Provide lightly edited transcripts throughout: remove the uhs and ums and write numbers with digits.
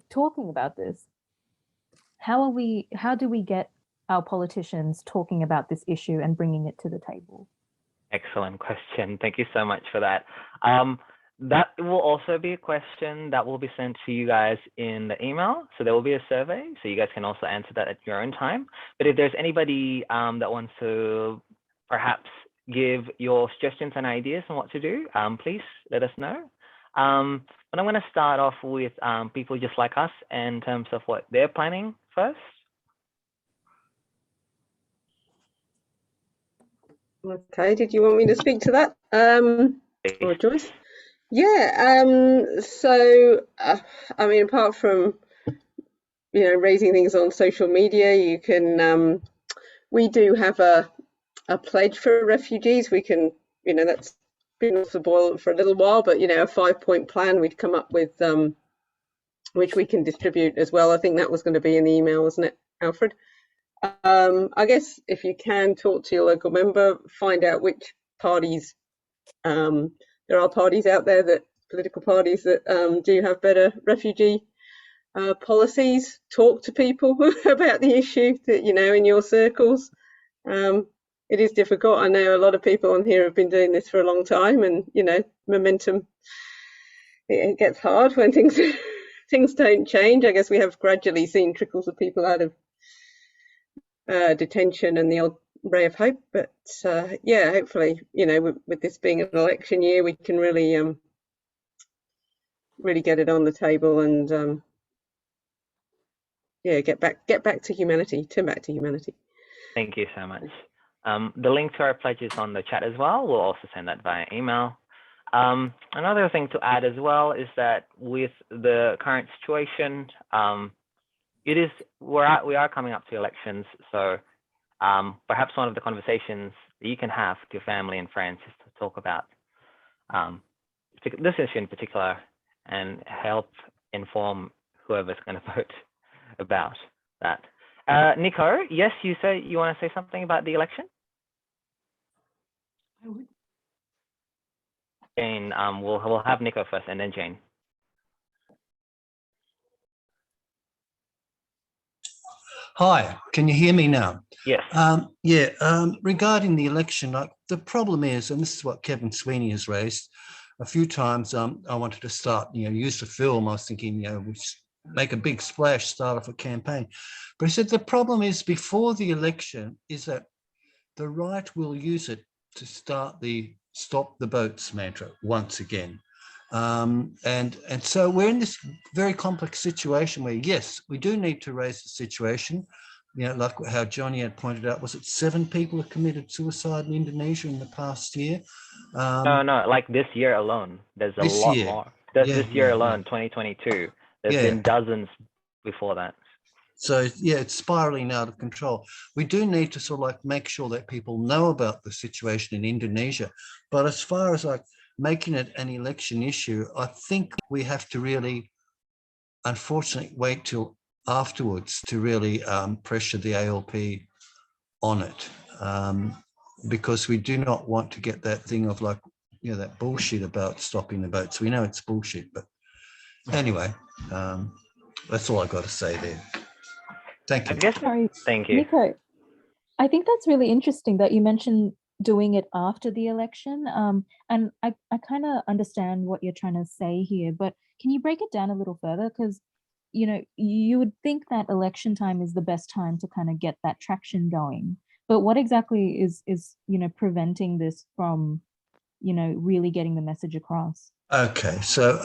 talking about this, how do we get our politicians talking about this issue and bringing it to the table? Excellent question. Thank you so much for that. That will also be a question that will be sent to you guys in the email. So there will be a survey, so you guys can also answer that at your own time. But if there's anybody that wants to perhaps give your suggestions and ideas on what to do, please let us know. But I'm going to start off with people just like us in terms of what they're planning first. Okay, did you want me to speak to that? Or Joyce? Yeah, so I mean, apart from raising things on social media, you can we do have a pledge for refugees. We can, that's been off the boil for a little while, but a 5-point plan we'd come up with, which we can distribute as well. I think that was going to be in the email, wasn't it, Alfred? I guess if you can talk to your local member, find out which parties, there are parties out there, that political parties that do have better refugee policies. Talk to people about the issue that in your circles. It is difficult. I know a lot of people on here have been doing this for a long time, and momentum, it gets hard when things don't change. I guess we have gradually seen trickles of people out of detention and the odd ray of hope, but yeah, hopefully with this being an election year, we can really really get it on the table and yeah, get back to humanity. Turn back to humanity. Thank you so much. The link to our pledge is on the chat as well. We'll also send that via email. Another thing to add as well is that with the current situation, we are coming up to elections, so perhaps one of the conversations that you can have with your family and friends is to talk about this issue in particular and help inform whoever's going to vote about that. Nico, yes, you say you want to say something about the election? I would. Jane, we'll have Nico first and then Jane. Hi, can you hear me now? Yes. Regarding the election, the problem is, and this is what Kevin Sweeney has raised a few times, I wanted to start, use the film. I was thinking, we make a big splash, start off a campaign. But he said the problem is before the election is that the right will use it to start the stop the boats mantra once again. And so we're in this very complex situation where, yes, we do need to raise the situation. Like how Joniad pointed out, was it 7 people have committed suicide in Indonesia in the past year? No, like this year alone, there's a lot more. This year alone, 2022, there's been dozens before that. So yeah, it's spiraling out of control. We do need to sort of make sure that people know about the situation in Indonesia. But as far as making it an election issue, I think we have to really, unfortunately, wait till afterwards to really pressure the ALP on it, because we do not want to get that thing of that bullshit about stopping the boats. We know it's bullshit, but anyway, that's all I've got to say there. Thank you. Thank you. Nico, I think that's really interesting that you mentioned doing it after the election. And I kind of understand what you're trying to say here, but can you break it down a little further? Because, you would think that election time is the best time to kind of get that traction going. But what exactly is preventing this from, really getting the message across? Okay, so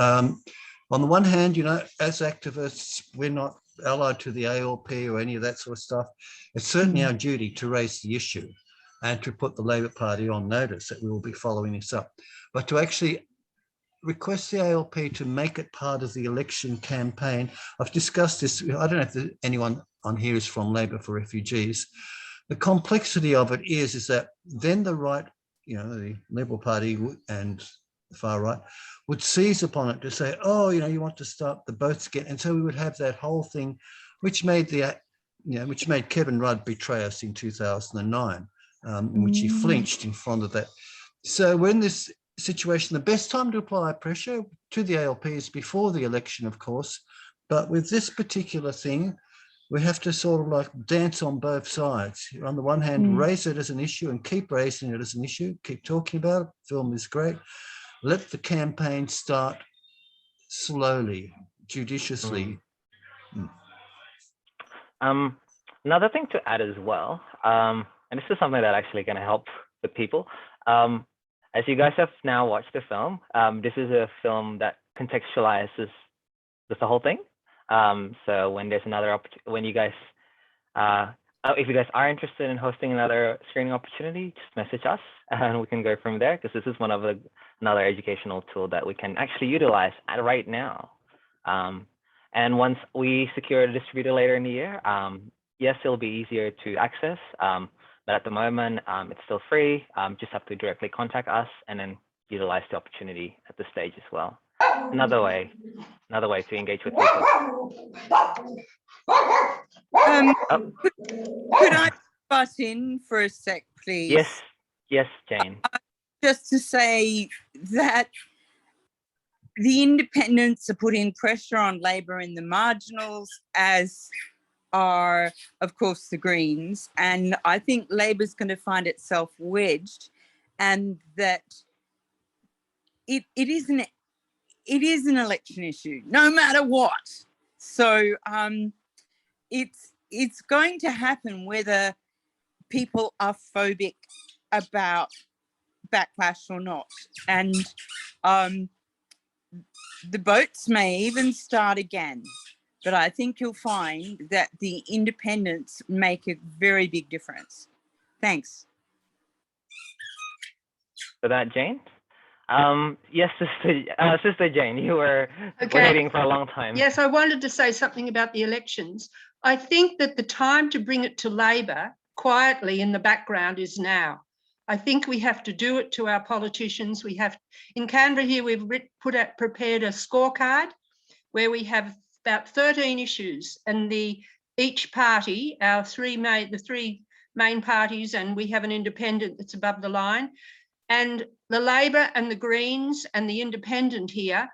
on the one hand, as activists, we're not allied to the ALP or any of that sort of stuff. It's certainly our duty to raise the issue and to put the Labor Party on notice that we will be following this up. But to actually request the ALP to make it part of the election campaign, I've discussed this. I don't know if anyone on here is from Labor for Refugees. The complexity of it is that then the right, the Liberal Party and the far right would seize upon it to say, oh, you want to start the boats again. And so we would have that whole thing, which made which made Kevin Rudd betray us in 2009, in which he flinched in front of that. So we're in this situation. The best time to apply pressure to the ALP is before the election, of course, But with this particular thing, we have to sort of like dance on both sides. On the one hand, raise it as an issue and keep raising it as an issue, keep talking about it. Film is great. Let the campaign start slowly, judiciously. Another thing to add as well, and this is something that actually going to help the people. As you guys have now watched the film, this is a film that contextualizes the whole thing. So when there's another opportunity, when you guys, if you guys are interested in hosting another screening opportunity, just message us and we can go from there, because this is one of another educational tool that we can actually utilize right now. And once we secure a distributor later in the year, yes, it'll be easier to access, but at the moment, it's still free. Just have to directly contact us and then utilize the opportunity at this stage as well. Another way to engage with people. Could I butt in for a sec, please? Yes, Jane. Just to say that the independents are putting pressure on Labor and the marginals, as are, of course, the Greens. And I think Labor's going to find itself wedged, and that it is an election issue, no matter what. So it's going to happen whether people are phobic about backlash or not. And the votes may even start again, but I think you'll find that the independents make a very big difference. Thanks. For that, Jane? Yes, Sister Jane, you were waiting for a long time. Yes, I wanted to say something about the elections. I think that the time to bring it to Labor quietly in the background is now. I think we have to do it to our politicians. We have, in Canberra here, we've prepared a scorecard where we have about 13 issues, and each party, the three main parties, and we have an independent that's above the line, and the Labor and the Greens and the independent here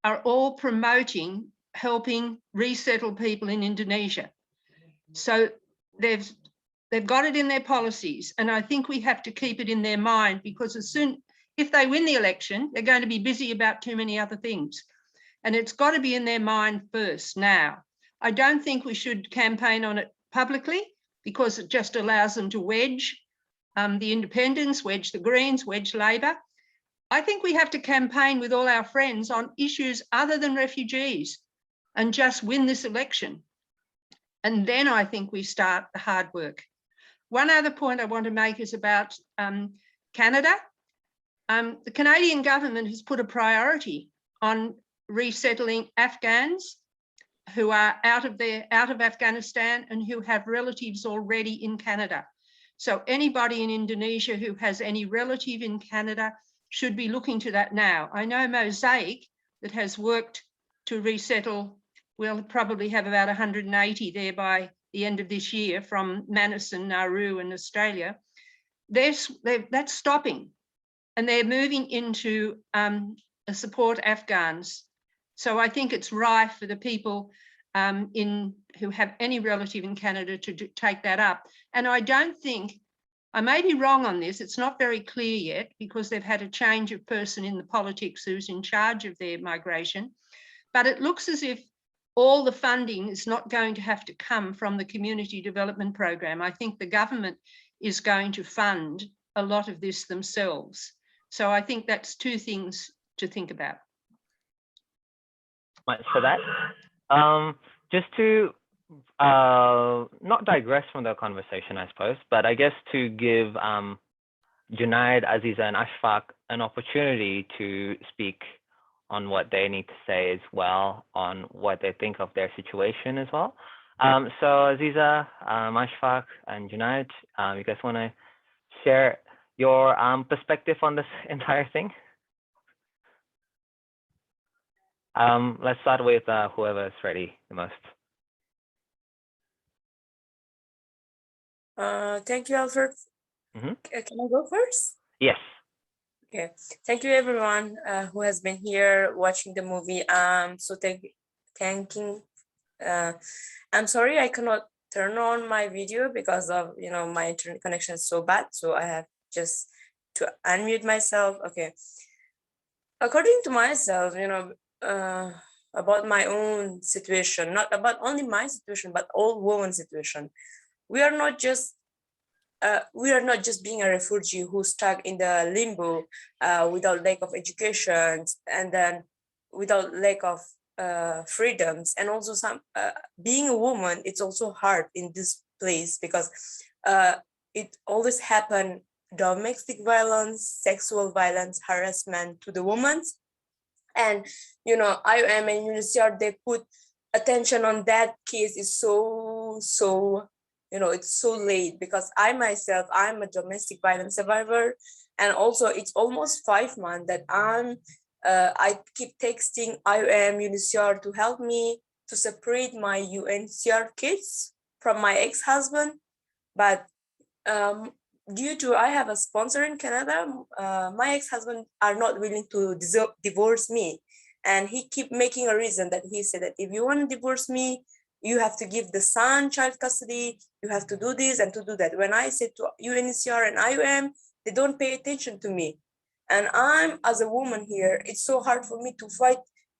are all promoting helping resettle people in Indonesia. So they've got it in their policies, and I think we have to keep it in their mind, because if they win the election, they're going to be busy about too many other things. And it's got to be in their mind first now. I don't think we should campaign on it publicly, because it just allows them to wedge the independents, wedge the Greens, wedge Labor. I think we have to campaign with all our friends on issues other than refugees and just win this election. And then I think we start the hard work. One other point I want to make is about Canada. The Canadian government has put a priority on resettling Afghans who are out of Afghanistan and who have relatives already in Canada. So anybody in Indonesia who has any relative in Canada should be looking to that now. I know Mosaic, that has worked to resettle, we'll probably have about 180 there by the end of this year from Manus and Nauru in Australia. That's stopping, and they're moving into support Afghans. So I think it's rife for the people who have any relative in Canada to take that up. And I don't think, I may be wrong on this, it's not very clear yet, because they've had a change of person in the politics who's in charge of their migration, but it looks as if all the funding is not going to have to come from the community development program. I think the government is going to fund a lot of this themselves. So I think that's two things to think about. Much for that. Just to not digress from the conversation, I suppose, but I guess to give Joniad, Aziza, and Ashfaq an opportunity to speak on what they need to say as well, on what they think of their situation as well. So Aziza, Ashfaq, and Joniad, you guys want to share your perspective on this entire thing? Let's start with whoever is ready the most. Thank you, Alfred. Can I go first? Yes. Okay. Thank you, everyone who has been here watching the movie. So thanking I'm sorry I cannot turn on my video because of, my internet connection is so bad. So I have just to unmute myself. Okay. According to myself, about my own situation, not about only my situation, but all women's situation. We are not just being a refugee who's stuck in the limbo without lack of education and then without lack of freedoms, and also being a woman, it's also hard in this place because it always happen domestic violence, sexual violence, harassment to the women. And IOM and UNHCR, they put attention on that case is so it's so late, because I myself, I'm a domestic violence survivor, and also it's almost 5 months that I keep texting IOM UNHCR to help me to separate my UNHCR kids from my ex-husband, but due to I have a sponsor in Canada, my ex-husband are not willing to divorce me. And he keep making a reason that he said that if you want to divorce me, you have to give the son child custody, you have to do this and to do that. When I said to UNHCR and IOM, they don't pay attention to me. And I'm, as a woman here, it's so hard for me to fight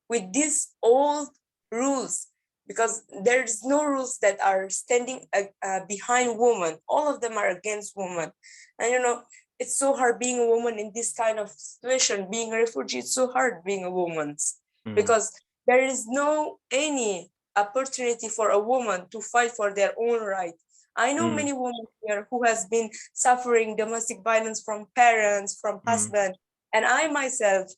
with these old rules, because there's no rules that are standing behind women. All of them are against women. And it's so hard being a woman in this kind of situation. Being a refugee, it's so hard being a woman, because there is no any opportunity for a woman to fight for their own right. I know many women here who has been suffering domestic violence from parents, from husband, and I myself,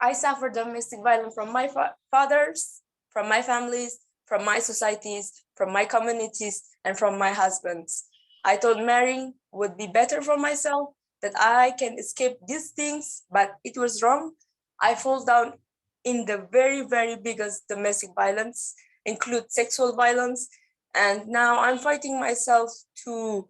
I suffer domestic violence from my fathers, from my families, from my societies, from my communities, and from my husbands. I thought marrying would be better for myself, that I can escape these things, but it was wrong. I fall down in the very, very biggest domestic violence, include sexual violence. And now I'm fighting myself to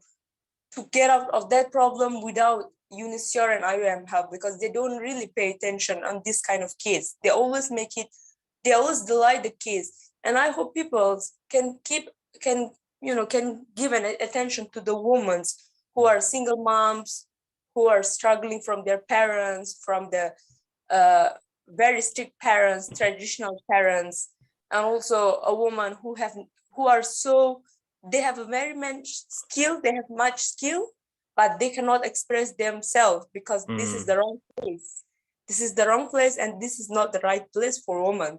get out of that problem without UNHCR and IOM help, because they don't really pay attention on this kind of case. They always delay the case. And I hope people can give an attention to the women who are single moms, who are struggling from their parents, from the very strict parents, traditional parents, and also a woman they have a very much skill, they have much skill, but they cannot express themselves because this is the wrong place. This is the wrong place, and this is not the right place for women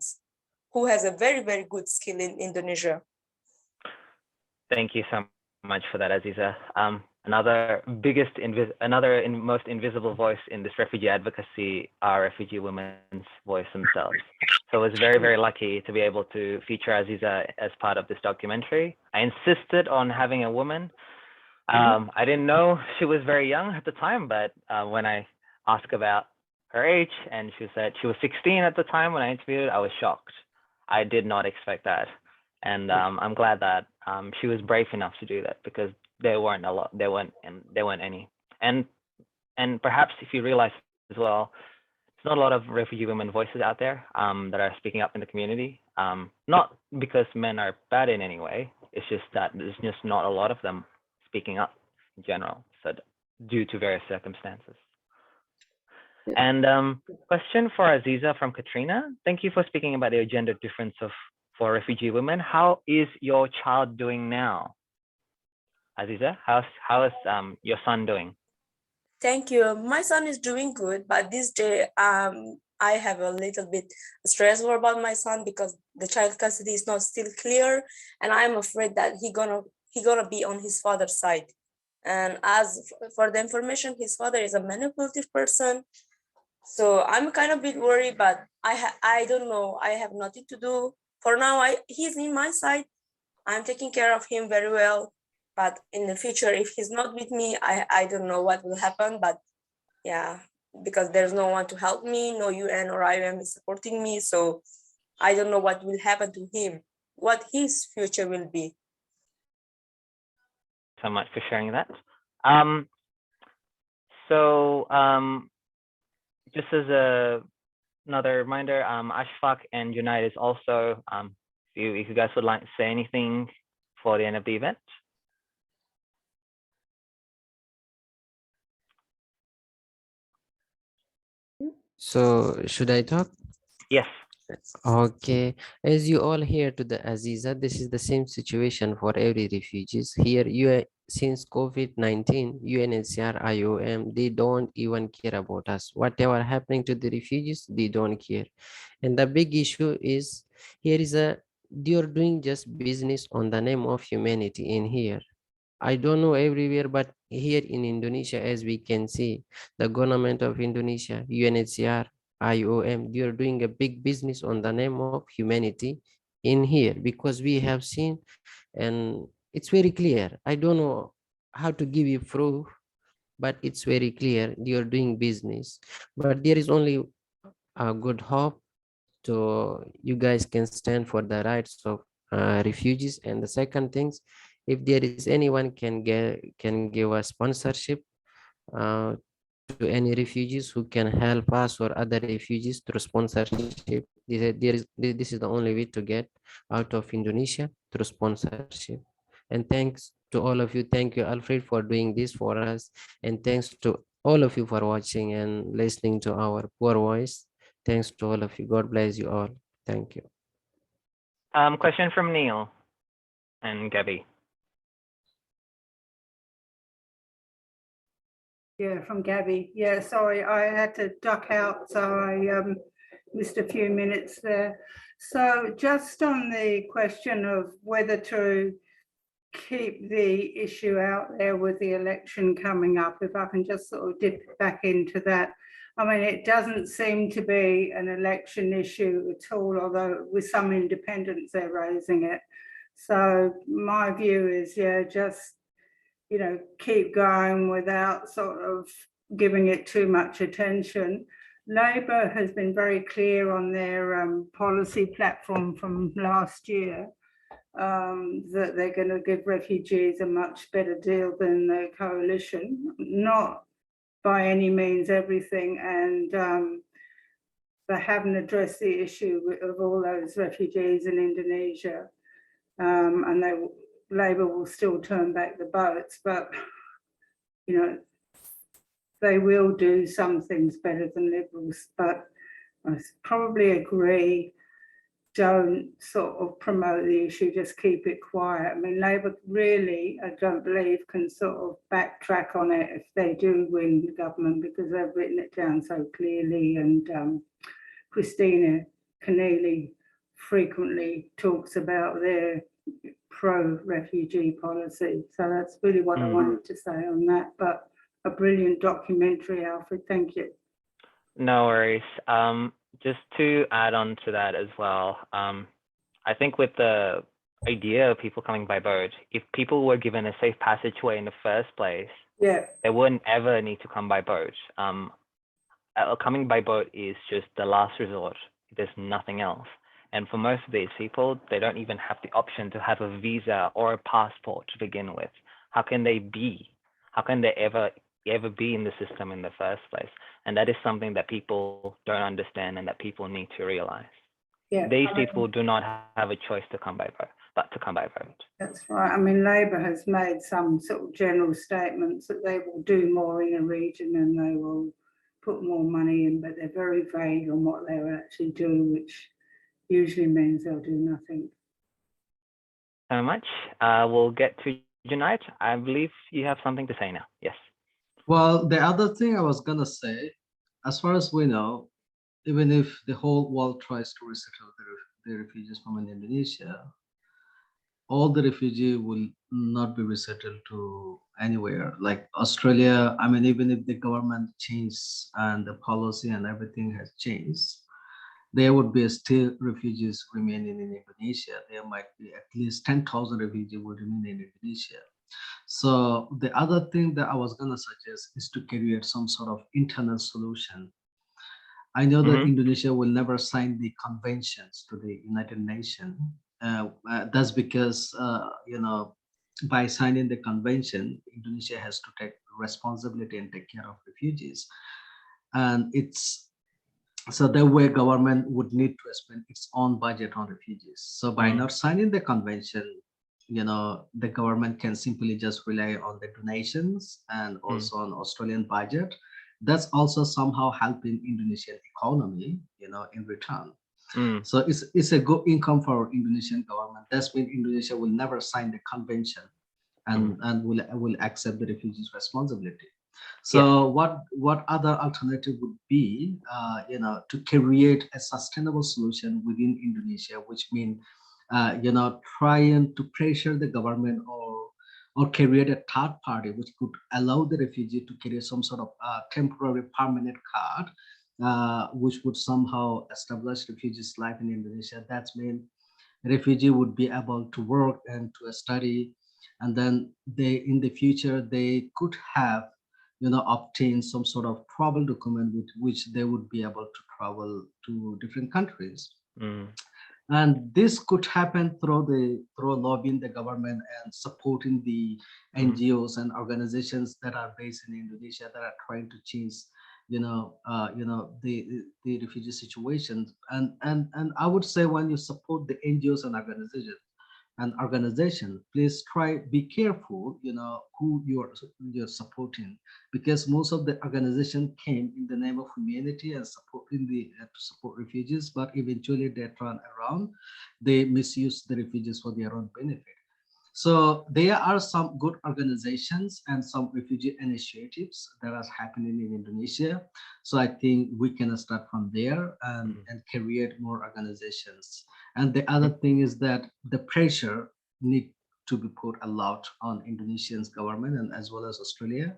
who has a very, very good skill in Indonesia. Thank you so much for that, Aziza. Another most invisible voice in this refugee advocacy are refugee women's voice themselves. So I was very, very lucky to be able to feature Aziza as part of this documentary. I insisted on having a woman. I didn't know she was very young at the time, but when I asked about her age, and she said she was 16 at the time when I interviewed, I was shocked. I did not expect that. And I'm glad that she was brave enough to do that, because there weren't any. And perhaps if you realize as well, there's not a lot of refugee women voices out there that are speaking up in the community. Not because men are bad in any way. It's just that there's just not a lot of them speaking up in general, so due to various circumstances. And question for Aziza from Katrina. Thank you for speaking about the gender difference for refugee women. How is your child doing now? Aziza, how is your son doing? Thank you. My son is doing good, but this day I have a little bit stressful about my son because the child custody is not still clear, and I'm afraid that he gonna be on his father's side. And as for the information, his father is a manipulative person, so I'm kind of a bit worried. But I don't know. I have nothing to do for now. He's in my side. I'm taking care of him very well. But in the future, if he's not with me, I don't know what will happen. But yeah, because there's no one to help me, no UN or IOM is supporting me. So I don't know what will happen to him, what his future will be. So much for sharing that. Just as another reminder, Ashfaq and Joniad is also if you guys would like to say anything for the end of the event. So should I talk? Yes. Okay, as you all hear to the Aziza, this is the same situation for every refugees. Here, since COVID-19, UNHCR, IOM, they don't even care about us. Whatever happening to the refugees, they don't care. And the big issue is, you're doing just business on the name of humanity in here. I don't know everywhere, but here in Indonesia, as we can see, the government of Indonesia, UNHCR, IOM, they are doing a big business on the name of humanity in here, because we have seen, and it's very clear. I don't know how to give you proof, but it's very clear they are doing business. But there is only a good hope, so you guys can stand for the rights of refugees. And the second things, if there is anyone can give us sponsorship to any refugees who can help us or other refugees through sponsorship, this is the only way to get out of Indonesia, through sponsorship. And thanks to all of you. Thank you, Alfred, for doing this for us, and thanks to all of you for watching and listening to our poor voice. Thanks to all of you. God bless you all. Thank you. Question from Neil and Gabby. Yeah, from Gabby. Yeah, sorry, I had to duck out, so I missed a few minutes there. So just on the question of whether to keep the issue out there with the election coming up, if I can just sort of dip back into that. I mean, it doesn't seem to be an election issue at all, although with some independents they're raising it. So my view is, yeah, just, you know, keep going without sort of giving it too much attention. Labor has been very clear on their policy platform from last year that they're going to give refugees a much better deal than the coalition, not by any means everything, and they haven't addressed the issue of all those refugees in Indonesia, and Labor will still turn back the boats, but you know, they will do some things better than Liberals. But I probably agree, don't sort of promote the issue, just keep it quiet. I mean, Labor really, I don't believe, can sort of backtrack on it if they do win the government, because they've written it down so clearly, and Christina Keneally frequently talks about their pro-refugee policy. So that's really what I wanted to say on that. But a brilliant documentary, Alfred. Thank you. No worries. Just to add on to that as well, I think with the idea of people coming by boat, if people were given a safe passageway in the first place, they wouldn't ever need to come by boat. Coming by boat is just the last resort. There's nothing else. And for most of these people, they don't even have the option to have a visa or a passport to begin with. How can they ever be in the system in the first place? And that is something that people don't understand and that people need to realize. These people do not have a choice to come by boat, but to come by boat. That's right. I mean, Labor has made some sort of general statements that they will do more in a region and they will put more money in, but they're very vague on what they will actually do, which usually means they'll do nothing. So much. We'll get to Joniad. I believe you have something to say now. Yes. Well, the other thing I was gonna say, as far as we know, even if the whole world tries to resettle the refugees from Indonesia, all the refugees will not be resettled to anywhere. Like Australia, I mean, even if the government changes and the policy and everything has changed, there would be still refugees remaining in Indonesia. There might be at least 10,000 refugees would remain in Indonesia. So the other thing that I was going to suggest is to create some sort of internal solution. I know that Indonesia will never sign the conventions to the United Nations. That's because, you know, by signing the convention, Indonesia has to take responsibility and take care of refugees. And it's So the way government would need to spend its own budget on refugees. So by not signing the convention, the government can simply just rely on the donations and also on Australian budget. That's also somehow helping Indonesian economy, in return. So it's a good income for Indonesian government. That's when Indonesia will never sign the convention and will accept the refugees' responsibility. So what other alternative would be, to create a sustainable solution within Indonesia, which means, trying to pressure the government or create a third party which could allow the refugee to create some sort of temporary permanent card, which would somehow establish refugees' life in Indonesia. That's mean refugee would be able to work and to study, and then in the future they could have obtain some sort of travel document with which they would be able to travel to different countries. And this could happen through lobbying the government and supporting the NGOs and organizations that are based in Indonesia that are trying to change the refugee situations. And I would say, when you support the NGOs and organization, please be careful who you're supporting, because most of the organization came in the name of humanity and supporting to support refugees, but eventually they turn around, they misuse the refugees for their own benefit. So there are some good organizations and some refugee initiatives that are happening in Indonesia. So I think we can start from there and create more organizations. And the other thing is that the pressure need to be put a lot on Indonesian government and as well as Australia.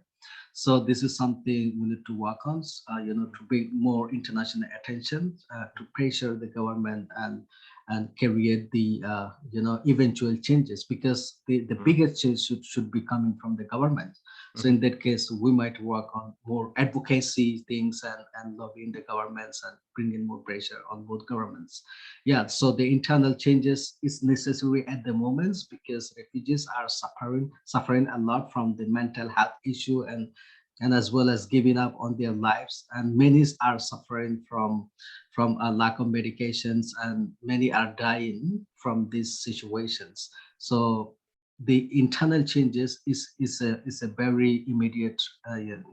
So this is something we need to work on, to bring more international attention, to pressure the government and create the eventual changes, because the biggest change should be coming from the government. So in that case, we might work on more advocacy things and lobbying the governments and bringing more pressure on both governments. Yeah, so the internal changes is necessary at the moment, because refugees are suffering a lot from the mental health issue and as well as giving up on their lives, and many are suffering from a lack of medications, and many are dying from these situations. So the internal changes is a very immediate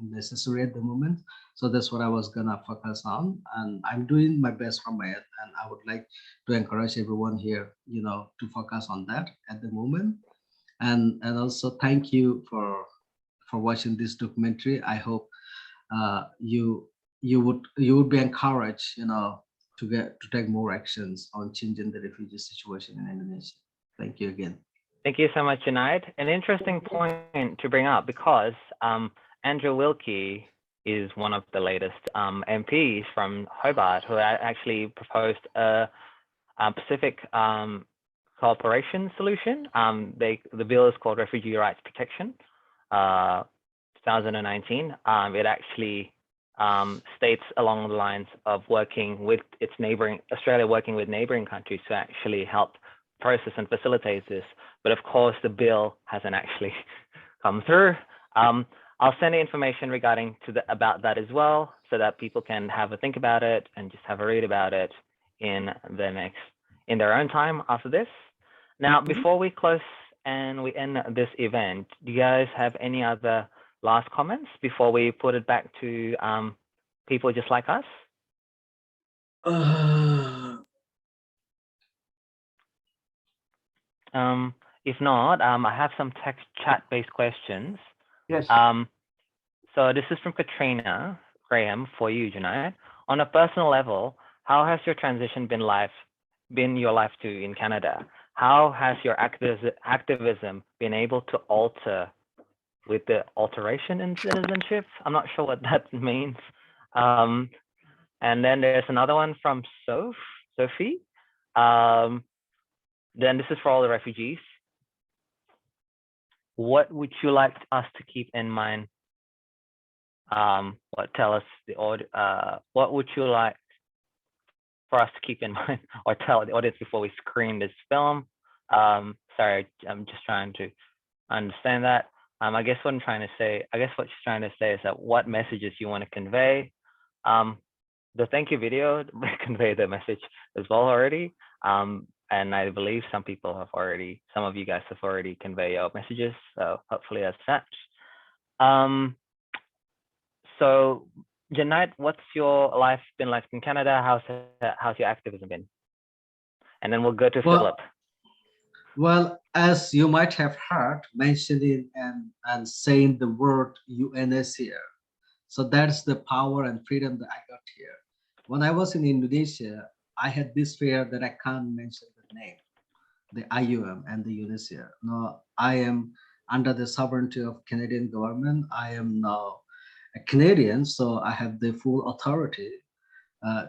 necessary at the moment. So that's what I was gonna focus on, and I'm doing my best from my end, and I would like to encourage everyone here to focus on that at the moment. And also thank you for watching this documentary. I hope you would be encouraged to take more actions on changing the refugee situation in Indonesia. Thank you again. Thank you so much, Joniad. An interesting point to bring up, because Andrew Wilkie is one of the latest MPs from Hobart who actually proposed a Pacific cooperation solution. The bill is called Refugee Rights Protection, 2019. It actually states along the lines of working with Australia working with neighboring countries to actually help process and facilitate this. But of course, the bill hasn't actually come through. I'll send the information regarding about that as well, so that people can have a think about it and just have a read about it in their own time after this. Now, before we close and we end this event, do you guys have any other last comments before we put it back to people just like us? If not, I have some text chat-based questions. Yes. So this is from Katrina Graham for you, Joniad. On a personal level, how has your transition been your life to in Canada? How has your activism been able to alter with the alteration in citizenship? I'm not sure what that means. And then there's another one from Sophie. Then this is for all the refugees. What would you like us to keep in mind? What would you like for us to keep in mind or tell the audience before we screen this film? Sorry, I'm just trying to understand that. I guess what she's trying to say is that what messages you want to convey. the thank you video conveyed the message as well already. And I believe some of you guys have already conveyed your messages. So hopefully that's that. So Joniad, what's your life been like in Canada? How's your activism been? And then we'll go to Philip. Well, as you might have heard mentioning and saying the word UNHCR. So that's the power and freedom that I got here. When I was in Indonesia, I had this fear that I can't mention the name, the IUM and the UNHCR. No, I am under the sovereignty of Canadian government. I am now a Canadian, so I have the full authority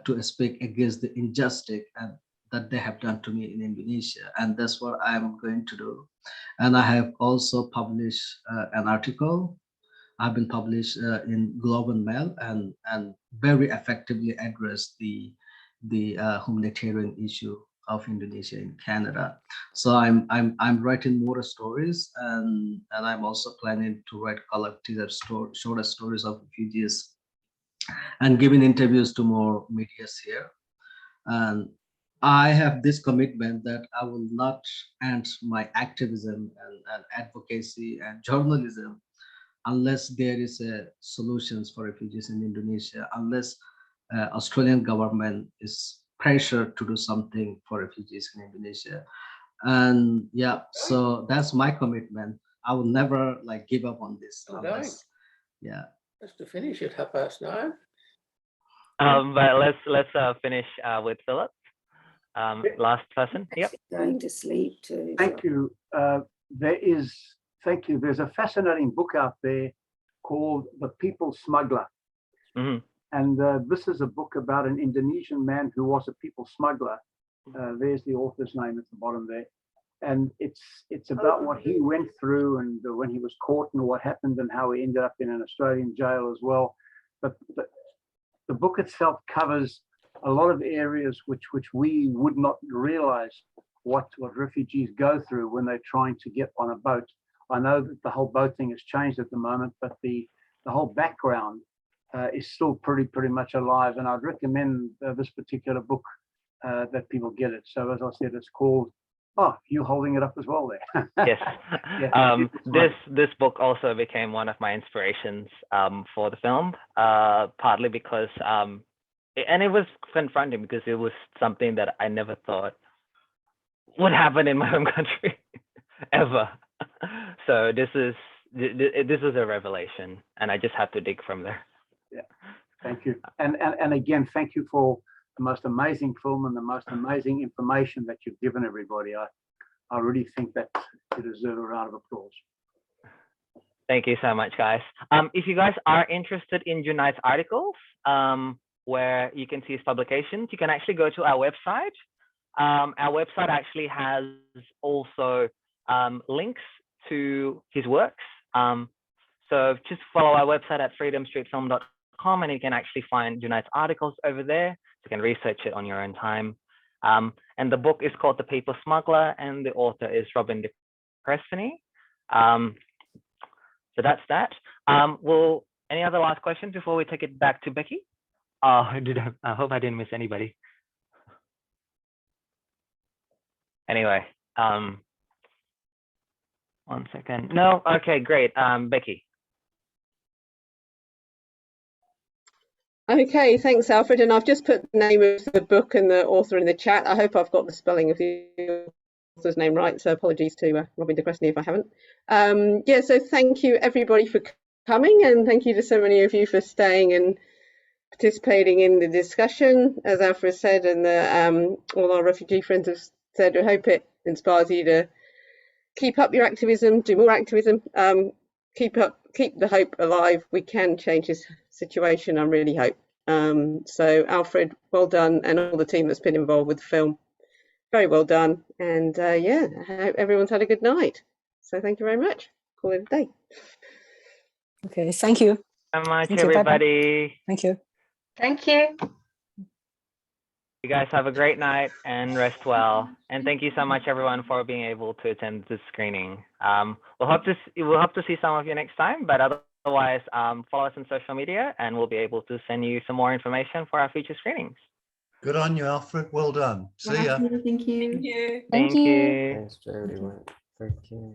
to speak against the injustice and that they have done to me in Indonesia, and that's what I'm going to do. And I have also published an article. I've been published in Globe and Mail and very effectively addressed the humanitarian issue of Indonesia in Canada. So I'm writing more stories, and I'm also planning to write collective shorter stories of refugees and giving interviews to more medias here. And I have this commitment that I will not end my activism and advocacy and journalism unless there is a solutions for refugees in Indonesia, unless Australian government is pressured to do something for refugees in Indonesia. And yeah, so that's my commitment. I will never like give up on this. Unless, yeah. That's to finish at 9:30. But let's finish with Philip. Last person. Yep. Going to sleep too. Thank you. Thank you. There's a fascinating book out there called The People Smuggler. Mm-hmm. And this is a book about an Indonesian man who was a people smuggler. There's the author's name at the bottom there. And it's about what he went through and when he was caught and what happened and how he ended up in an Australian jail as well. But the book itself covers a lot of areas which we would not realize what refugees go through when they're trying to get on a boat. I know that the whole boat thing has changed at the moment, but the whole background is still pretty much alive. And I'd recommend this particular book that people get it. So as I said, it's called, you holding it up as well there. Yes. Yeah. This book also became one of my inspirations for the film, partly because and it was confronting because it was something that I never thought would happen in my home country ever. So this is a revelation, and I just have to dig from there. Yeah, thank you, and again, thank you for the most amazing film and the most amazing information that you've given everybody. I really think that you deserve a round of applause. Thank you so much, guys. If you guys are interested in Joniad's articles, where you can see his publications, you can actually go to our website. Our website actually has also links to his works. So just follow our website at freedomstreetfilm.com and you can actually find Joniad's articles over there. You can research it on your own time. And the book is called The People Smuggler and the author is Robin de Crespigny. So that's that. Any other last questions before we take it back to Becky? I hope I didn't miss anybody. Anyway, 1 second. No, okay, great. Becky. Okay, thanks, Alfred. And I've just put the name of the book and the author in the chat. I hope I've got the spelling of the author's name right. So apologies to Robin de Crespigny if I haven't. Yeah, so thank you everybody for coming, and thank you to so many of you for staying and participating in the discussion. As Alfred said, and all our refugee friends have said, I hope it inspires you to keep up your activism, do more activism, keep the hope alive. We can change this situation, I really hope. So Alfred, well done, and all the team that's been involved with the film, very well done. And yeah, I hope everyone's had a good night. So thank you very much. Call it a day. Okay, thank you. Thank you much, Thank you. everybody. Bye-bye. Thank you. Thank you. You guys have a great night and rest well. And thank you so much, everyone, for being able to attend this screening. We'll hope to see some of you next time, but otherwise, Otherwise, follow us on social media and we'll be able to send you some more information for our future screenings. Good on you, Alfred. Well done. See ya. Thank you. Thank you. Thank you. Thanks to everyone. Take care.